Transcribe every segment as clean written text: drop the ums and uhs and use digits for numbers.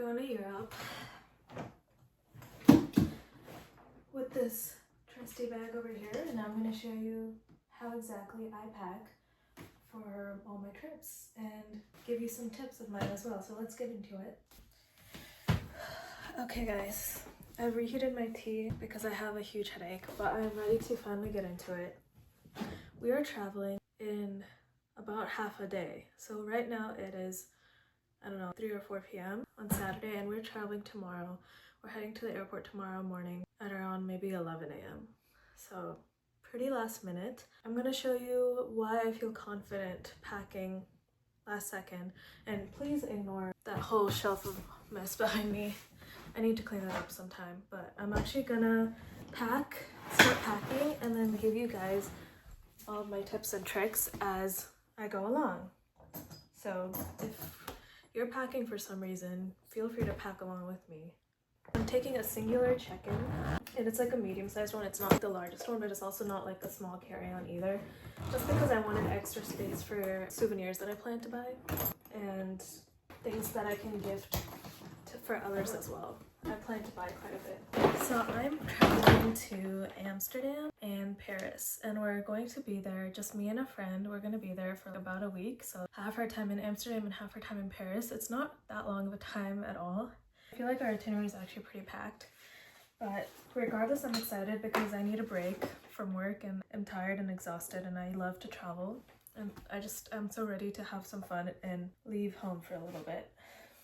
going to Europe with this trusty bag over here, and I'm going to show you how exactly I pack for all my trips and give you some tips of mine as well. So let's get into it. Okay guys, I've reheated my tea because I have a huge headache, but I'm ready to finally get into it. We are traveling in about half a day. So right now it is, I don't know, 3 or 4 p.m. on Saturday, and we're traveling tomorrow. We're heading to the airport tomorrow morning at around maybe 11 a.m. So pretty last minute. I'm gonna show you why I feel confident packing last second, and please ignore that whole shelf of mess behind me. I need to clean that up sometime, but I'm actually gonna start packing, and then give you guys all of my tips and tricks as I go along. So if you're packing for some reason, feel free to pack along with me. I'm taking a singular check-in, and it's like a medium-sized one. It's not the largest one, but it's also not like a small carry-on either, just because I wanted extra space for souvenirs that I plan to buy and things that I can gift for others as well. I plan to buy quite a bit. So I'm traveling to Amsterdam and Paris, and we're going to be there, just me and a friend. We're going to be there for about a week, so half our time in Amsterdam and half our time in Paris. It's not that long of a time at all. I feel like our itinerary is actually pretty packed, but regardless, I'm excited because I need a break from work and I'm tired and exhausted, and I love to travel, and I'm so ready to have some fun and leave home for a little bit.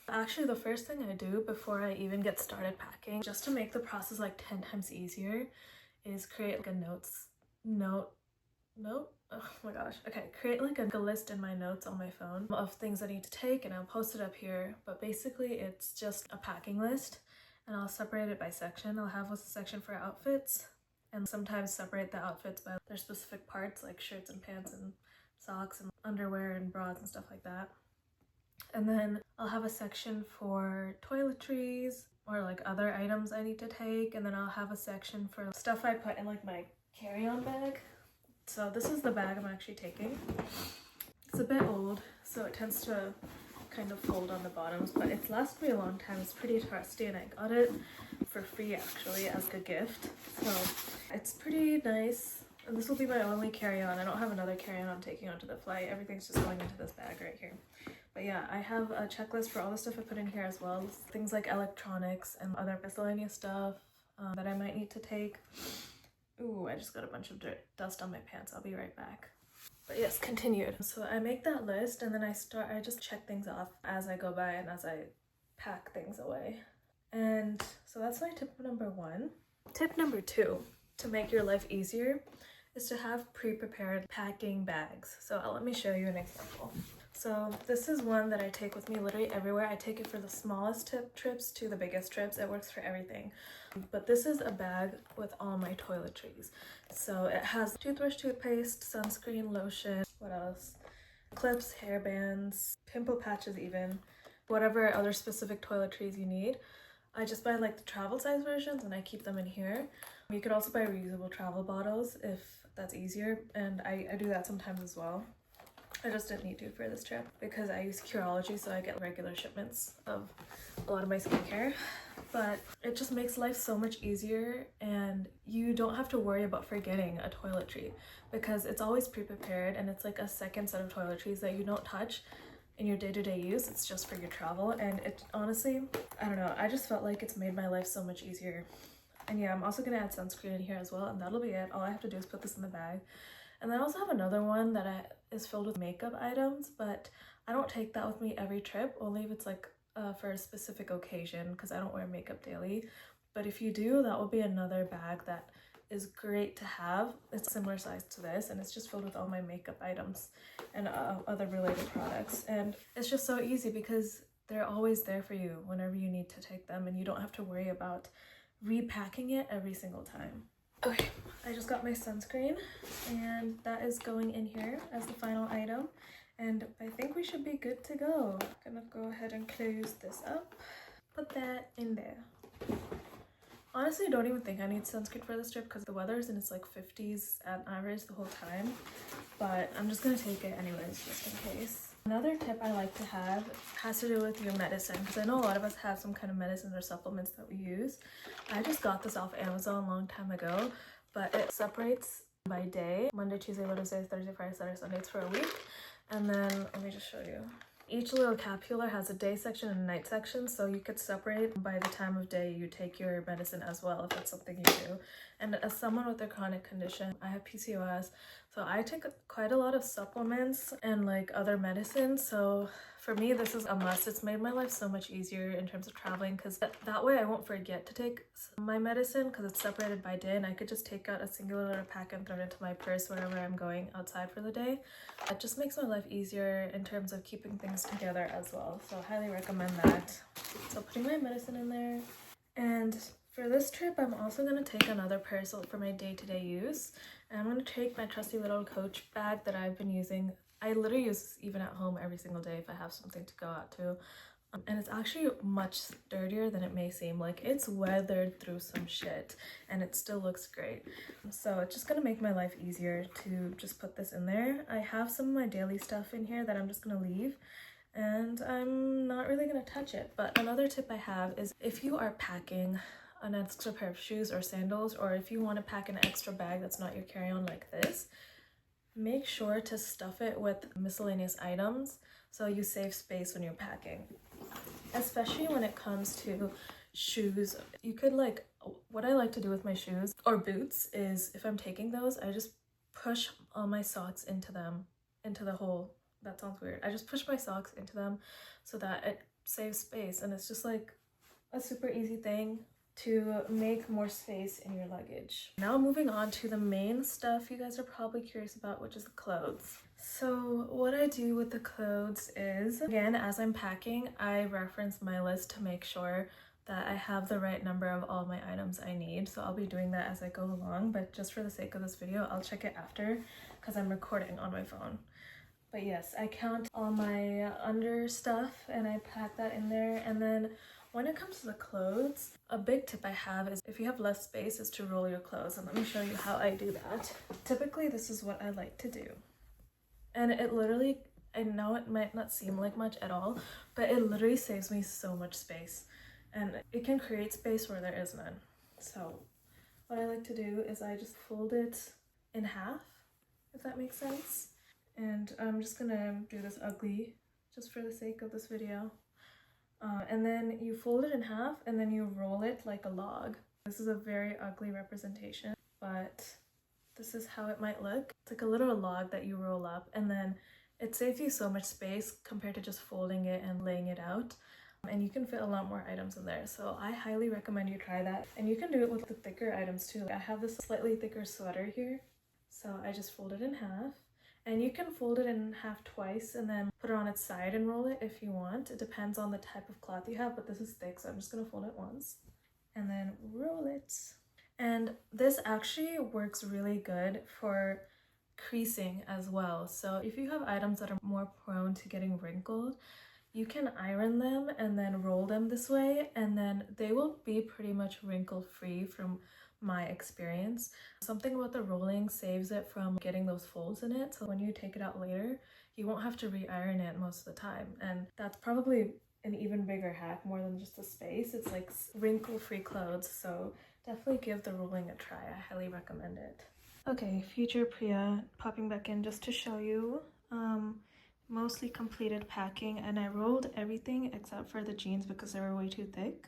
Actually, the first thing I do before I even get started packing, just to make the process like 10 times easier, is create like a create like a list in my notes on my phone of things I need to take, and I'll post it up here. But basically it's just a packing list, and I'll separate it by section. I'll have a section for outfits, and sometimes separate the outfits by their specific parts, like shirts and pants and socks and underwear and bras and stuff like that. And then I'll have a section for toiletries or like other items I need to take, and then I'll have a section for stuff I put in like my carry-on bag. So this is the bag I'm actually taking. It's a bit old, so it tends to kind of fold on the bottoms, but it's lasted me a long time. It's pretty trusty, and I got it for free actually as a gift. So it's pretty nice, and this will be my only carry-on. I don't have another carry-on I'm taking onto the flight. Everything's just going into this bag right here. But yeah, I have a checklist for all the stuff I put in here as well. Things like electronics and other miscellaneous stuff that I might need to take. Ooh, I just got a bunch of dust on my pants. I'll be right back. But yes, continued. So I make that list, and then I just check things off as I go by and as I pack things away. And so that's my tip number 1. Tip number 2, to make your life easier, is to have pre-prepared packing bags. So let me show you an example. So this is one that I take with me literally everywhere. I take it for the smallest trips to the biggest trips. It works for everything. But this is a bag with all my toiletries. So it has toothbrush, toothpaste, sunscreen, lotion, what else? Clips, hairbands, pimple patches even, whatever other specific toiletries you need. I just buy like the travel size versions, and I keep them in here. You could also buy reusable travel bottles if that's easier, and I do that sometimes as well. I just didn't need to for this trip because I use Curology, so I get regular shipments of a lot of my skincare. But it just makes life so much easier, and you don't have to worry about forgetting a toiletry because it's always pre-prepared, and it's like a second set of toiletries that you don't touch in your day-to-day use. It's just for your travel, and it honestly, I don't know, I just felt like it's made my life so much easier. And yeah, I'm also gonna add sunscreen in here as well, and that'll be it. All I have to do is put this in the bag. And then I also have another one that is filled with makeup items, but I don't take that with me every trip, only if it's like for a specific occasion, because I don't wear makeup daily. But if you do, that will be another bag that is great to have. It's similar size to this, and it's just filled with all my makeup items and other related products. And it's just so easy because they're always there for you whenever you need to take them, and you don't have to worry about repacking it every single time. Okay, I just got my sunscreen, and that is going in here as the final item, and I think we should be good to go. I'm gonna go ahead and close this up, put that in there. Honestly, I don't even think I need sunscreen for this trip because the weather is in its like 50s at average the whole time, but I'm just gonna take it anyways just in case. Another tip I like to have has to do with your medicine, because I know a lot of us have some kind of medicines or supplements that we use. I just got this off Amazon a long time ago, but it separates by day: Monday, Tuesday, Wednesday, Thursday, Friday, Saturday, Sunday. It's for a week. And then let me just show you. Each little capsular has a day section and a night section, so you could separate by the time of day you take your medicine as well, if that's something you do. And as someone with a chronic condition, I have PCOS, so I take quite a lot of supplements and like other medicines. So for me, this is a must. It's made my life so much easier in terms of traveling, because that way I won't forget to take my medicine, because it's separated by day, and I could just take out a singular little pack and throw it into my purse wherever I'm going outside for the day. It just makes my life easier in terms of keeping things together as well. So I highly recommend that. So putting my medicine in there. And for this trip, I'm also going to take another parcel for my day-to-day use. And I'm going to take my trusty little Coach bag that I've been using. I literally use this even at home every single day if I have something to go out to. And it's actually much sturdier than it may seem. Like, it's weathered through some shit and it still looks great. So it's just gonna make my life easier to just put this in there. I have some of my daily stuff in here that I'm just gonna leave, and I'm not really gonna touch it. But another tip I have is, if you are packing an extra pair of shoes or sandals, or if you want to pack an extra bag that's not your carry-on like this, make sure to stuff it with miscellaneous items so you save space when you're packing. Especially when it comes to shoes. You could, like, what I like to do with my shoes or boots is, if I'm taking those, I just push all my socks into them, into the hole. That sounds weird. I just push my socks into them so that it saves space, and it's just like a super easy thing to make more space in your luggage. Now moving on to the main stuff you guys are probably curious about, which is the clothes. So what I do with the clothes is, again, as I'm packing, I reference my list to make sure that I have the right number of all my items I need. So I'll be doing that as I go along, but just for the sake of this video, I'll check it after because I'm recording on my phone. But yes, I count all my under stuff and I pack that in there. And then when it comes to the clothes, a big tip I have is, if you have less space, is to roll your clothes. And let me show you how I do that. Typically, this is what I like to do. And it literally, I know it might not seem like much at all, but it literally saves me so much space. And it can create space where there is none. So what I like to do is I just fold it in half, if that makes sense. And I'm just gonna do this ugly just for the sake of this video. And then you fold it in half and then you roll it like a log. This is a very ugly representation, but this is how it might look. It's like a little log that you roll up, and then it saves you so much space compared to just folding it and laying it out. And you can fit a lot more items in there. So I highly recommend you try that. And you can do it with the thicker items too. I have this slightly thicker sweater here. So I just fold it in half. And you can fold it in half twice and then put it on its side and roll it if you want. It depends on the type of cloth you have, but this is thick, so I'm just gonna fold it once and then roll it. And this actually works really good for creasing as well. So if you have items that are more prone to getting wrinkled, you can iron them and then roll them this way, and then they will be pretty much wrinkle free from my experience. Something about the rolling saves it from getting those folds in it, so when you take it out later, you won't have to re-iron it most of the time. And that's probably an even bigger hack, more than just the space. It's like wrinkle-free clothes, so definitely give the rolling a try. I highly recommend it. Okay, future Priya popping back in just to show you mostly completed packing, and I rolled everything except for the jeans because they were way too thick.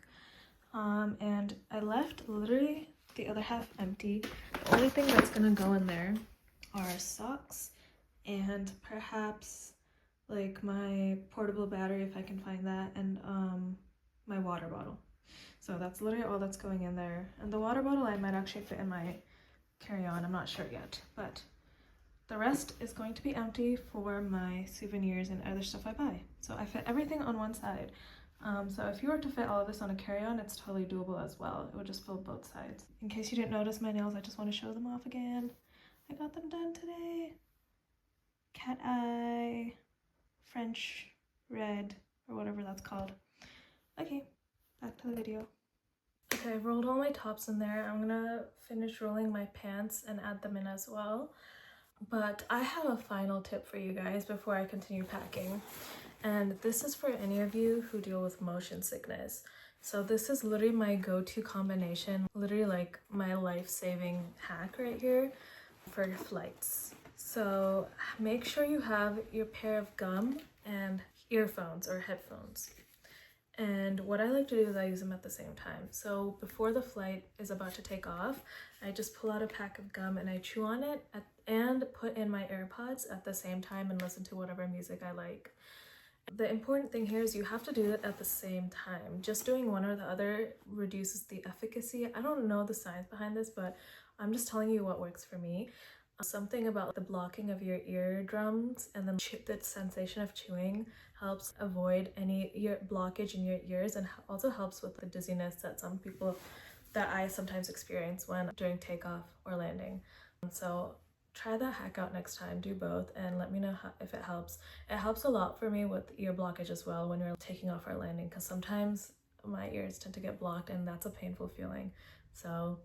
And I left literally the other half empty. The only thing that's gonna go in there are socks and perhaps like my portable battery if I can find that, and my water bottle. So that's literally all that's going in there. And the water bottle I might actually fit in my carry-on, I'm not sure yet, but the rest is going to be empty for my souvenirs and other stuff I buy. So I fit everything on one side. So if you were to fit all of this on a carry-on, it's totally doable as well. It would just fill both sides. In case you didn't notice my nails, I just want to show them off again. I got them done today. Cat eye, French red, or whatever that's called. Okay, back to the video. Okay, I've rolled all my tops in there. I'm gonna finish rolling my pants and add them in as well. But I have a final tip for you guys before I continue packing. And this is for any of you who deal with motion sickness. So this is literally my go-to combination, literally like my life-saving hack right here for your flights. So make sure you have your pair of gum and earphones or headphones. And what I like to do is I use them at the same time. So before the flight is about to take off, I just pull out a pack of gum and I chew on it and put in my AirPods at the same time and listen to whatever music I like. The important thing here is you have to do it at the same time. Just doing one or the other reduces the efficacy. I don't know the science behind this, but I'm just telling you what works for me. Something about the blocking of your eardrums and then the sensation of chewing helps avoid any ear blockage in your ears, and also helps with the dizziness that I sometimes experience when during takeoff or landing. So try that hack out next time. Do both and let me know if it helps. It helps a lot for me with ear blockage as well when we're taking off or landing, because sometimes my ears tend to get blocked and that's a painful feeling. So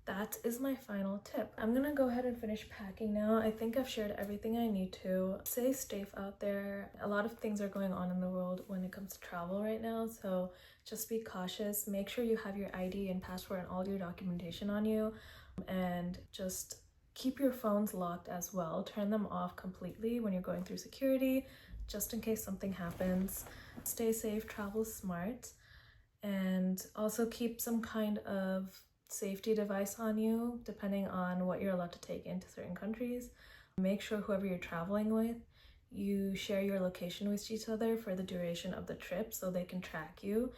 that is my final tip. I'm gonna go ahead and finish packing now. I think I've shared everything I need to. Stay safe out there. A lot of things are going on in the world when it comes to travel right now, so just be cautious. Make sure you have your ID and passport and all your documentation on you, and just keep your phones locked as well. Turn them off completely when you're going through security, just in case something happens. Stay safe, travel smart, and also keep some kind of safety device on you depending on what you're allowed to take into certain countries. Make sure whoever you're traveling with, you share your location with each other for the duration of the trip so they can track you.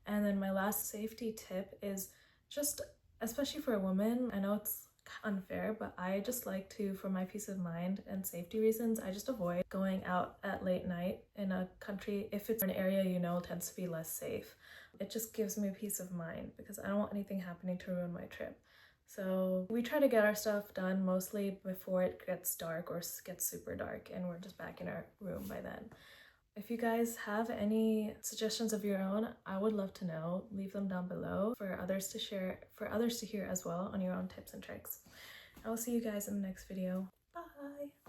And then my last safety tip is just, especially for a woman, I know it's unfair, but I just like to, for my peace of mind and safety reasons, I just avoid going out at late night in a country if it's an area you know tends to be less safe. It just gives me peace of mind because I don't want anything happening to ruin my trip. So we try to get our stuff done mostly before it gets dark or gets super dark and we're just back in our room by then. If you guys have any suggestions of your own, I would love to know. Leave them down below for others to share, for others to hear as well on your own tips and tricks. I will see you guys in the next video. Bye!